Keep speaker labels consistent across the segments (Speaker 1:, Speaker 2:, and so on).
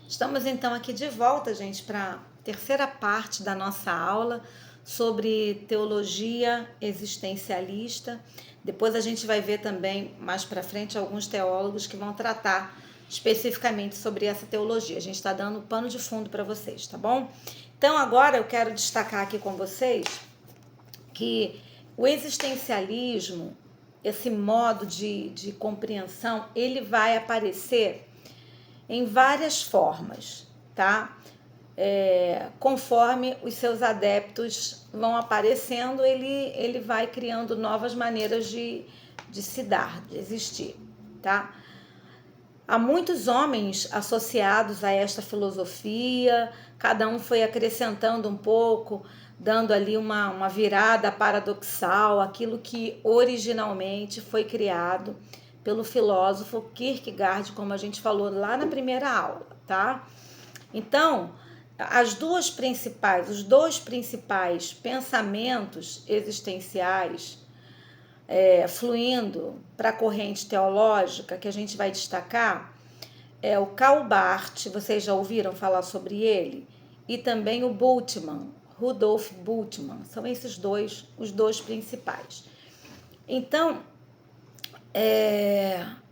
Speaker 1: Estamos então aqui de volta, gente, para a terceira parte da nossa aula sobre teologia existencialista. Depois a gente vai ver também mais para frente alguns teólogos que vão tratar especificamente sobre essa teologia. A gente está dando pano de fundo para vocês, tá bom? Então agora eu quero destacar aqui com vocês que o existencialismo, esse modo de compreensão, ele vai aparecer em várias formas, tá? Conforme os seus adeptos vão aparecendo, ele vai criando novas maneiras de se dar, de existir, tá? Há muitos homens associados a esta filosofia, cada um foi acrescentando um pouco, dando ali uma virada paradoxal, aquilo que originalmente foi criado pelo filósofo Kierkegaard, como a gente falou lá na primeira aula, tá? Então, os dois principais pensamentos existenciais fluindo para a corrente teológica que a gente vai destacar é o Karl Barth, vocês já ouviram falar sobre ele, e também o Bultmann, Rudolf Bultmann, são esses dois, os dois principais. Então,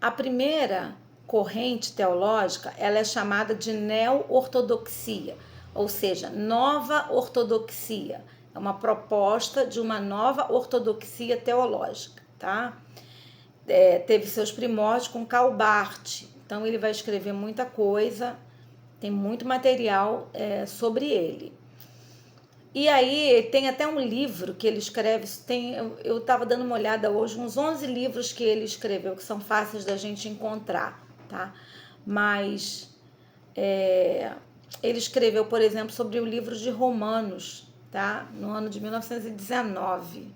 Speaker 1: a primeira corrente teológica, ela é chamada de neo-ortodoxia, ou seja, nova ortodoxia. É uma proposta de uma nova ortodoxia teológica, tá? Teve seus primórdios com Karl Barth, então ele vai escrever muita coisa, tem muito material sobre ele. E aí tem até um livro que ele escreve, eu estava dando uma olhada hoje, uns 11 livros que ele escreveu, que são fáceis da gente encontrar, tá? Mas ele escreveu, por exemplo, sobre o livro de Romanos, tá? No ano de 1919,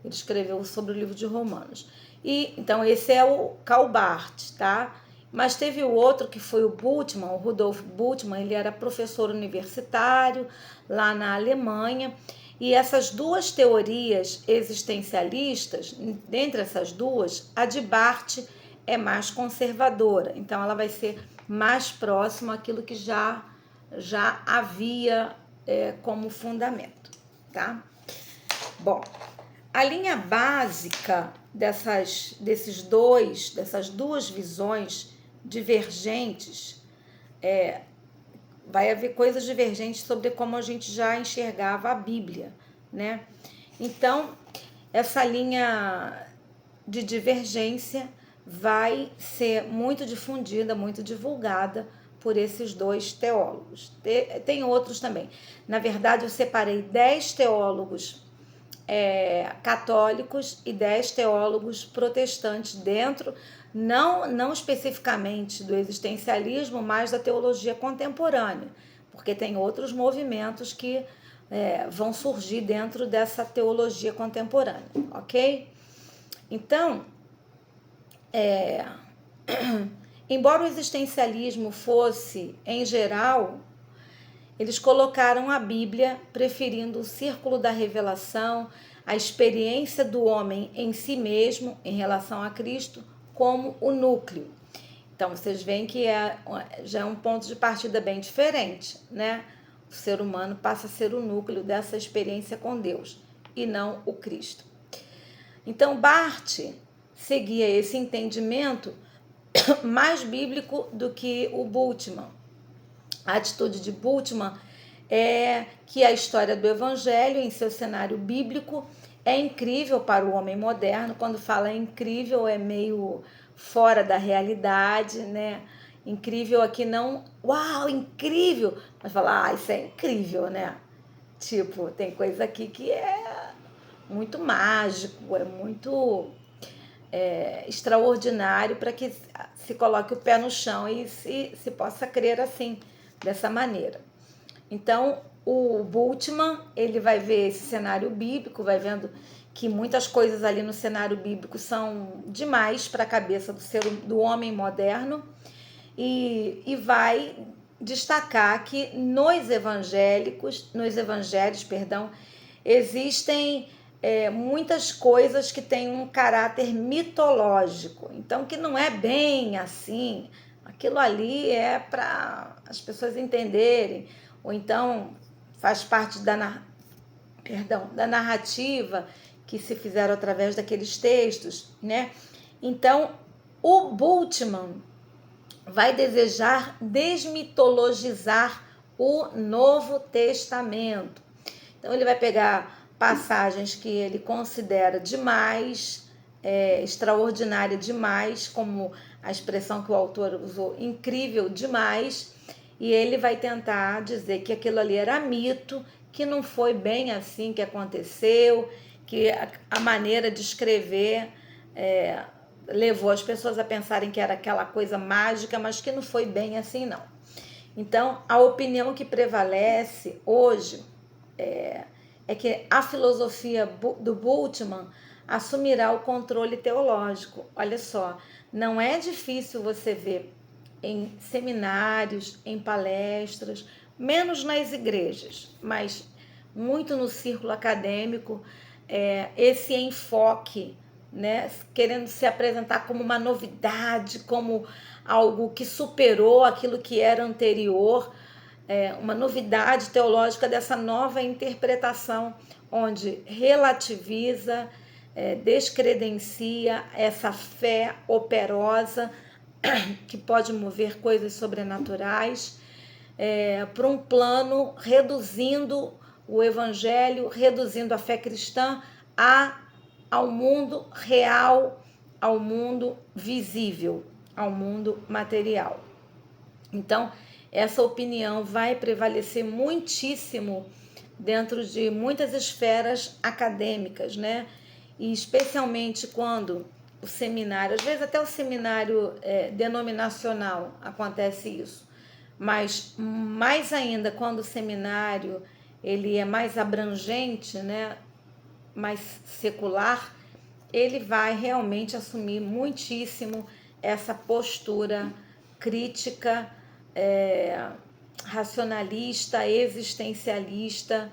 Speaker 1: ele escreveu sobre o livro de Romanos. E então esse é o Karl Barth, tá? Mas teve o outro que foi o Bultmann, o Rudolf Bultmann, ele era professor universitário lá na Alemanha, e essas duas teorias existencialistas, dentre essas duas, a de Barth é mais conservadora, então ela vai ser mais próxima àquilo que já havia como fundamento, tá? Bom, a linha básica dessas duas visões divergentes, vai haver coisas divergentes sobre como a gente já enxergava a Bíblia, né? Então, essa linha de divergência vai ser muito difundida, muito divulgada por esses dois teólogos. Tem outros também. Na verdade, eu separei 10 teólogos católicos e 10 teólogos protestantes dentro, não especificamente do existencialismo, mas da teologia contemporânea, porque tem outros movimentos que vão surgir dentro dessa teologia contemporânea, ok? Então, embora o existencialismo fosse, em geral, eles colocaram a Bíblia, preferindo o círculo da revelação, a experiência do homem em si mesmo, em relação a Cristo, como o núcleo. Então, vocês veem que já é um ponto de partida bem diferente, né? O ser humano passa a ser o núcleo dessa experiência com Deus, e não o Cristo. Então, Barth seguia esse entendimento mais bíblico do que o Bultmann. A atitude de Bultmann é que a história do Evangelho, em seu cenário bíblico, é incrível para o homem moderno. Quando fala incrível, é meio fora da realidade, né? Incrível aqui não, uau, incrível, mas falar, isso é incrível, né? Tipo, tem coisa aqui que é muito mágico, é muito extraordinário para que se coloque o pé no chão e se possa crer assim, dessa maneira. Então, o Bultmann, ele vai ver esse cenário bíblico, vai vendo que muitas coisas ali no cenário bíblico são demais para a cabeça do homem moderno, e vai destacar que nos evangelhos, existem muitas coisas que têm um caráter mitológico, então que não é bem assim, aquilo ali é para as pessoas entenderem, ou então faz parte da narrativa que se fizeram através daqueles textos, né? Então, o Bultmann vai desejar desmitologizar o Novo Testamento. Então, ele vai pegar passagens que ele considera demais, extraordinária demais, como a expressão que o autor usou, incrível demais, e ele vai tentar dizer que aquilo ali era mito, que não foi bem assim que aconteceu, que a maneira de escrever levou as pessoas a pensarem que era aquela coisa mágica, mas que não foi bem assim, não. Então, a opinião que prevalece hoje é que a filosofia do Bultmann assumirá o controle teológico. Olha só, não é difícil você ver em seminários, em palestras, menos nas igrejas, mas muito no círculo acadêmico, esse enfoque, né, querendo se apresentar como uma novidade, como algo que superou aquilo que era anterior, uma novidade teológica dessa nova interpretação, onde relativiza, descredencia essa fé operosa que pode mover coisas sobrenaturais para um plano, reduzindo o evangelho, reduzindo a fé cristã ao mundo real, ao mundo visível, ao mundo material. Então, essa opinião vai prevalecer muitíssimo dentro de muitas esferas acadêmicas, né? E especialmente quando o seminário, às vezes até o seminário denominacional acontece isso, mas mais ainda quando o seminário ele é mais abrangente, né? Mais secular, ele vai realmente assumir muitíssimo essa postura crítica, racionalista, existencialista,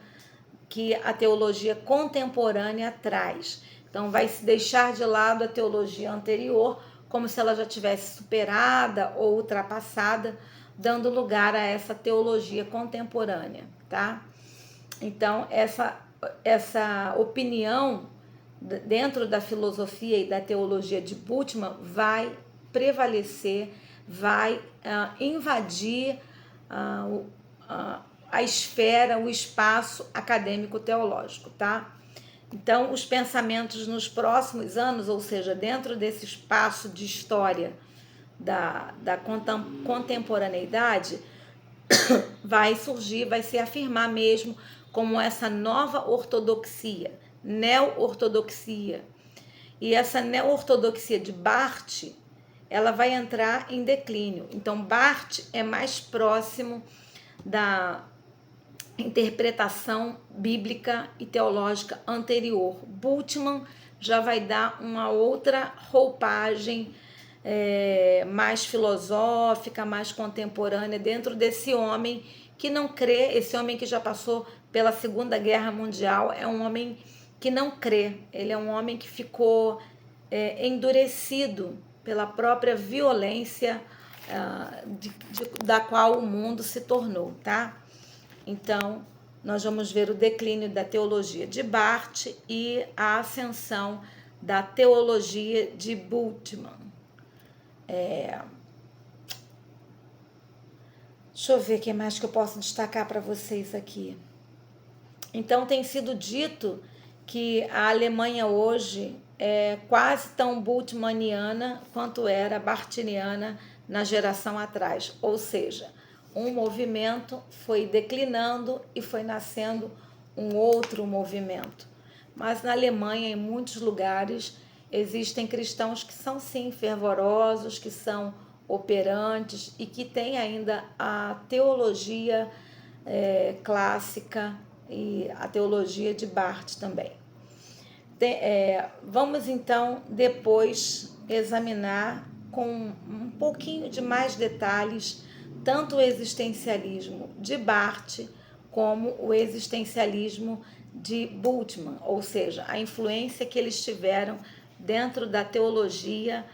Speaker 1: que a teologia contemporânea traz. Então, vai se deixar de lado a teologia anterior, como se ela já tivesse superada ou ultrapassada, dando lugar a essa teologia contemporânea, tá? Então, essa opinião dentro da filosofia e da teologia de Bultmann vai prevalecer, vai invadir a esfera, o espaço acadêmico-teológico, tá? Então, os pensamentos nos próximos anos, ou seja, dentro desse espaço de história da contemporaneidade, vai surgir, vai se afirmar mesmo como essa nova ortodoxia, neo-ortodoxia. E essa neo-ortodoxia de Barth, ela vai entrar em declínio. Então, Barth é mais próximo da interpretação bíblica e teológica anterior. Bultmann já vai dar uma outra roupagem mais filosófica, mais contemporânea, dentro desse homem que não crê, esse homem que já passou pela Segunda Guerra Mundial, é um homem que não crê, ele é um homem que ficou endurecido pela própria violência da qual o mundo se tornou, tá? Então, nós vamos ver o declínio da teologia de Barth e a ascensão da teologia de Bultmann. Deixa eu ver o que mais que eu posso destacar para vocês aqui. Então, tem sido dito que a Alemanha hoje é quase tão bultmanniana quanto era barthiana na geração atrás, ou seja, um movimento foi declinando e foi nascendo um outro movimento. Mas na Alemanha, em muitos lugares, existem cristãos que são sim fervorosos, que são operantes e que têm ainda a teologia clássica e a teologia de Barth também. Vamos então depois examinar com um pouquinho de mais detalhes tanto o existencialismo de Barth como o existencialismo de Bultmann, ou seja, a influência que eles tiveram dentro da teologia,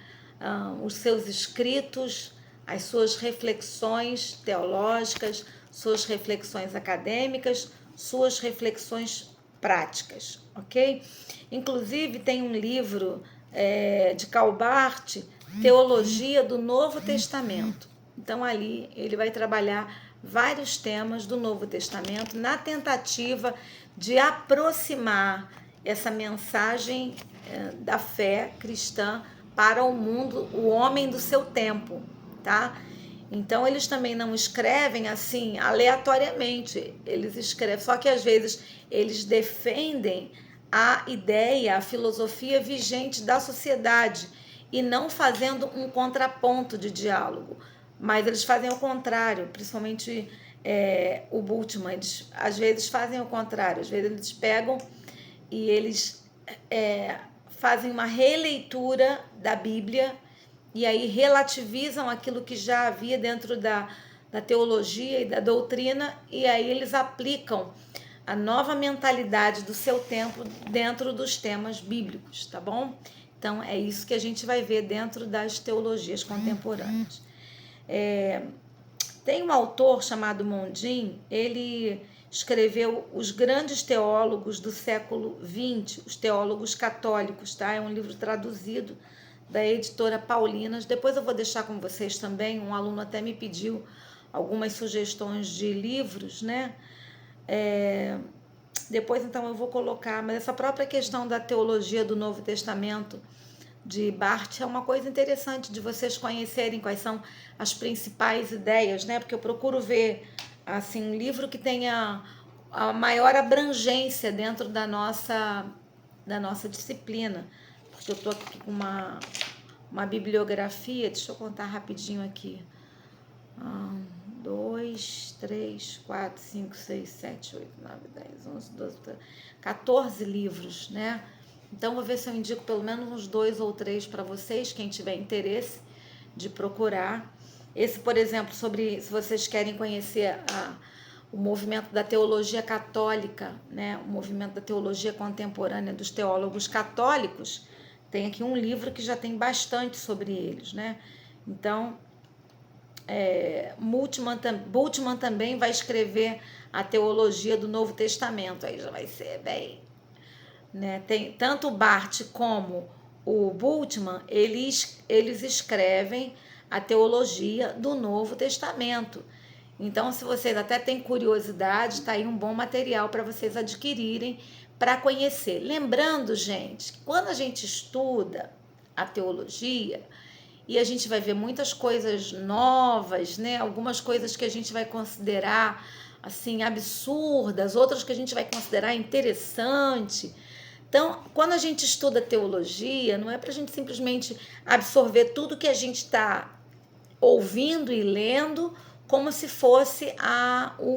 Speaker 1: os seus escritos, as suas reflexões teológicas, suas reflexões acadêmicas, suas reflexões práticas, ok? Inclusive tem um livro de Calbart, Teologia do Novo Testamento. Então ali ele vai trabalhar vários temas do Novo Testamento na tentativa de aproximar essa mensagem da fé cristã para o mundo, o homem do seu tempo, tá? Então eles também não escrevem assim aleatoriamente, eles escrevem, só que às vezes eles defendem a ideia, a filosofia vigente da sociedade e não fazendo um contraponto de diálogo, mas eles fazem o contrário, principalmente o Bultmann, eles às vezes fazem o contrário, às vezes eles pegam e eles fazem uma releitura da Bíblia e aí relativizam aquilo que já havia dentro da teologia e da doutrina, e aí eles aplicam a nova mentalidade do seu tempo dentro dos temas bíblicos, tá bom? Então é isso que a gente vai ver dentro das teologias contemporâneas. Tem um autor chamado Mondin, ele escreveu Os Grandes Teólogos do Século XX, os teólogos católicos, tá? É um livro traduzido da editora Paulinas. Depois eu vou deixar com vocês também, um aluno até me pediu algumas sugestões de livros, né? Depois então eu vou colocar, mas essa própria questão da teologia do Novo Testamento de Barth é uma coisa interessante de vocês conhecerem quais são as principais ideias, né? Porque eu procuro ver assim um livro que tenha a maior abrangência dentro da nossa disciplina. Porque eu estou aqui com uma bibliografia, deixa eu contar rapidinho aqui. 2, 3, 4, 5, 6, 7, 8, 9, 10, 11, 12, 13, 14 livros, né? Então, vou ver se eu indico pelo menos uns 2 ou 3 para vocês, quem tiver interesse de procurar. Esse, por exemplo, se vocês querem conhecer o movimento da teologia católica, né? O movimento da teologia contemporânea dos teólogos católicos, tem aqui um livro que já tem bastante sobre eles, né? Então, Bultmann também vai escrever a teologia do Novo Testamento, aí já vai ser bem, né? Tem tanto o Barth como o Bultmann, eles escrevem a teologia do Novo Testamento. Então, se vocês até têm curiosidade, está aí um bom material para vocês adquirirem, para conhecer. Lembrando, gente, que quando a gente estuda a teologia, e a gente vai ver muitas coisas novas, né? Algumas coisas que a gente vai considerar assim absurdas, outras que a gente vai considerar interessante. Então, quando a gente estuda teologia, não é para a gente simplesmente absorver tudo que a gente está ouvindo e lendo como se fosse o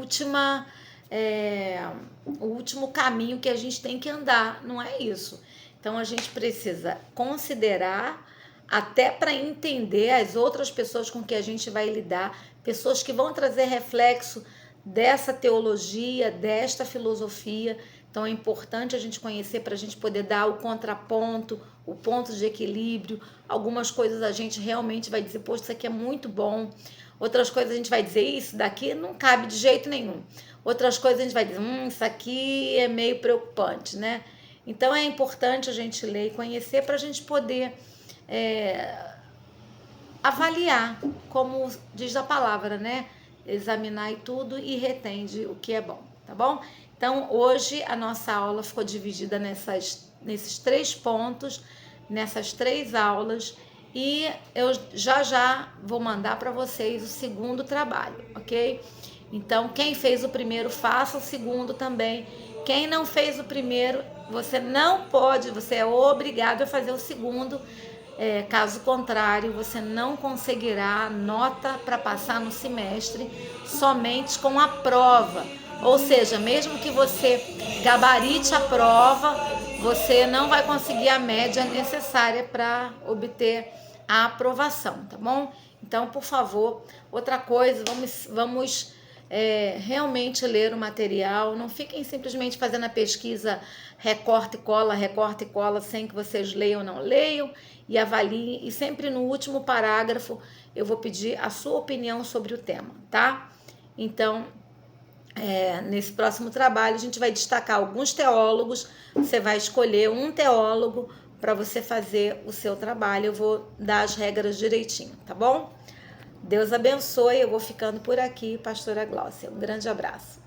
Speaker 1: último caminho que a gente tem que andar. Não é isso. Então, a gente precisa considerar, até para entender as outras pessoas com que a gente vai lidar, pessoas que vão trazer reflexo dessa teologia, desta filosofia. Então é importante a gente conhecer para a gente poder dar o contraponto, o ponto de equilíbrio. Algumas coisas a gente realmente vai dizer, poxa, isso aqui é muito bom. Outras coisas a gente vai dizer, isso daqui não cabe de jeito nenhum. Outras coisas a gente vai dizer, isso aqui é meio preocupante, né? Então é importante a gente ler e conhecer para a gente poder avaliar, como diz a palavra, né? Examinar e tudo e retende o que é bom, tá bom? Então, hoje a nossa aula ficou dividida nesses 3 pontos, nessas 3 aulas, e eu já vou mandar para vocês o segundo trabalho, ok? Então, quem fez o primeiro, faça o segundo também. Quem não fez o primeiro, você não pode, você é obrigado a fazer o segundo. Caso contrário, você não conseguirá nota para passar no semestre somente com a prova. Ou seja, mesmo que você gabarite a prova, você não vai conseguir a média necessária para obter a aprovação, tá bom? Então, por favor, outra coisa, vamos realmente ler o material. Não fiquem simplesmente fazendo a pesquisa recorta e cola, sem que vocês leiam ou não leiam, e avaliem. E sempre no último parágrafo eu vou pedir a sua opinião sobre o tema, tá? Então, nesse próximo trabalho, a gente vai destacar alguns teólogos. Você vai escolher um teólogo para você fazer o seu trabalho. Eu vou dar as regras direitinho, tá bom? Deus abençoe. Eu vou ficando por aqui, pastora Gláucia. Um grande abraço.